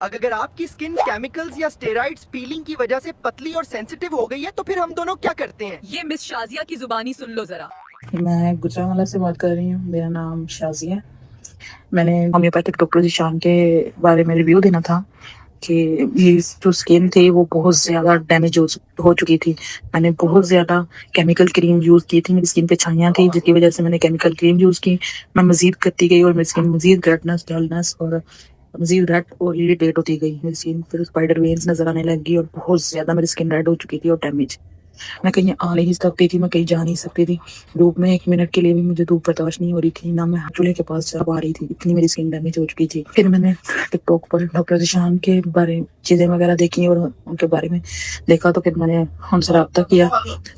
اگر آپ کی سکن کیمیکلز یا اسٹیرائڈز پیلنگ کی وجہ سے پتلی اور سینسیٹیو ہو گئی ہے تو پھر ہم دونوں کیا کرتے ہیں؟ یہ مس شازیہ کی زبانی سن لو ذرا. میں گجرانوالہ سے بات کر رہی ہوں. میرا نام شازیہ ہے. میں نے ہومیوپیتھک ڈاکٹر ذیشان کے بارے میں ریویو دینا تھا کہ یہ جو اسکن تھی وہ بہت زیادہ ڈیمیج ہو چکی تھی. میں نے بہت زیادہ کیمیکل کریم یوز کی تھی. میری اسکن پہ چھائیاں تھیں جس کی وجہ سے میں نے کیمیکل کریم یوز کی. میں مزید کرتی گئی اور میری اسکن مزید ریڈنس ڈلنس اور مزید ریڈ اور اریٹیٹ ہوتی گئی. میری اسکن پھر اسپائڈر وینز نظر آنے لگی اور بہت زیادہ میری اسکن ریڈ ہو چکی تھی اور ڈیمیج. میں کہیں آ نہیں سکتی تھی, میں کہیں جا نہیں سکتی تھی. دھوپ میں 1 منٹ کے لیے بھی مجھے دھوپ برداشت نہیں ہو رہی تھی, نہ میں چولہے کے پاس جا پا رہی تھی, اتنی میری اسکن ڈیمیج ہو چکی تھی. پھر میں نے ٹک ٹاک پر ڈاکٹر ذیشان کے بارے چیزیں وغیرہ دیکھی اور ان کے بارے میں دیکھا, تو پھر میں نے ان سے رابطہ کیا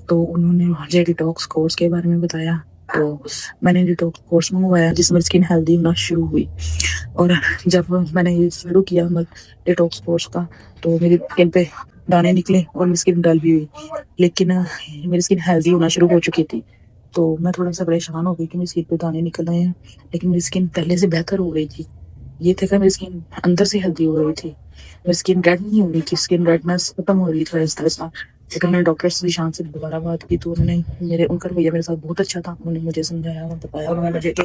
تو انہوں نے مجھے ڈیٹاکس کورس کے بارے میں بتایا. تو میں نے ڈیٹاکس کورس منگوایا جس میں اسکن ہیلدی ہونا شروع ہوئی. اور جب میں نے یہ شروع کیا ڈیٹاکس کورس کا تو میری اسکن پہ دانے نکلے اور میری اسکن ڈل بھی ہوئی, لیکن میری اسکن ہیلدی ہونا شروع ہو چکی تھی. تو میں تھوڑا سا پریشان ہو گئی کہ میری اسکن پہ دانے نکل رہے ہیں, لیکن میری اسکن پہلے سے بہتر ہو گئی تھی. یہ تھا کہ میری اسکن اندر سے ہیلدی ہو رہی تھی, میری اسکن ریڈ نہیں ہو رہی تھی, اسکن ریڈنس ختم ہو رہی تھی آہستہ آہستہ. لیکن میں نے ڈاکٹر ذیشان سے دوبارہ بات کی تو انہوں نے ان کا رویہ میرے ساتھ بہت اچھا تھا. انہوں نے مجھے سمجھایا اور بتایا اور مجھے کہ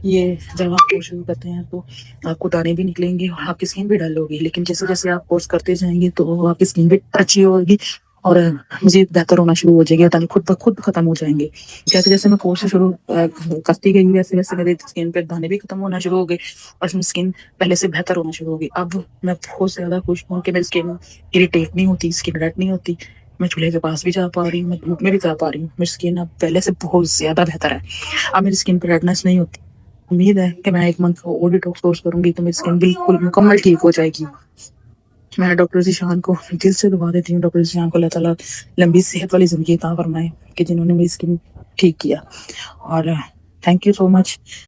یہ جب آپ کورس شروع کرتے ہیں تو آپ کو دانے بھی نکلیں گے اور آپ کی اسکن بھی ڈل ہوگی, لیکن جیسے جیسے آپ کورس کرتے جائیں گے تو آپ کی اسکن بھی اچھی ہوگی اور مزید بہتر ہونا شروع ہو جائے گی, دانے خود بخود ختم ہو جائیں گے. جیسے جیسے میں کورس شروع کرتی گئی ویسے ویسے میری اسکن پہ دانے بھی ختم ہونا شروع ہو گئے اور میری اسکن پہلے سے بہتر ہونا شروع ہو گئی. اب میں بہت زیادہ خوش ہوں کہ میری اسکن اریٹیٹ نہیں ہوتی, اسکن ریڈ نہیں ہوتی. میں چولہے کے پاس بھی جا پا رہی ہوں, میں دھوپ میں بھی جا پا رہی ہوں. میری اسکن اب پہلے سے بہت زیادہ بہتر ہے. اب میری اسکن پہ ریڈنس نہیں ہوتی. امید ہے کہ میں 1 منتھ اور ڈیٹاکس کورس کروں گی تو میری اسکن بالکل مکمل ٹھیک ہو جائے گی. میں ڈاکٹر ذیشان کو دل سے دعا دیتی ہوں, ڈاکٹر ذیشان کو اللہ تعالیٰ لمبی صحت والی زندگی عطا فرمائے کہ جنہوں نے میری اسکن ٹھیک کیا. اور تھینک یو سو مچ.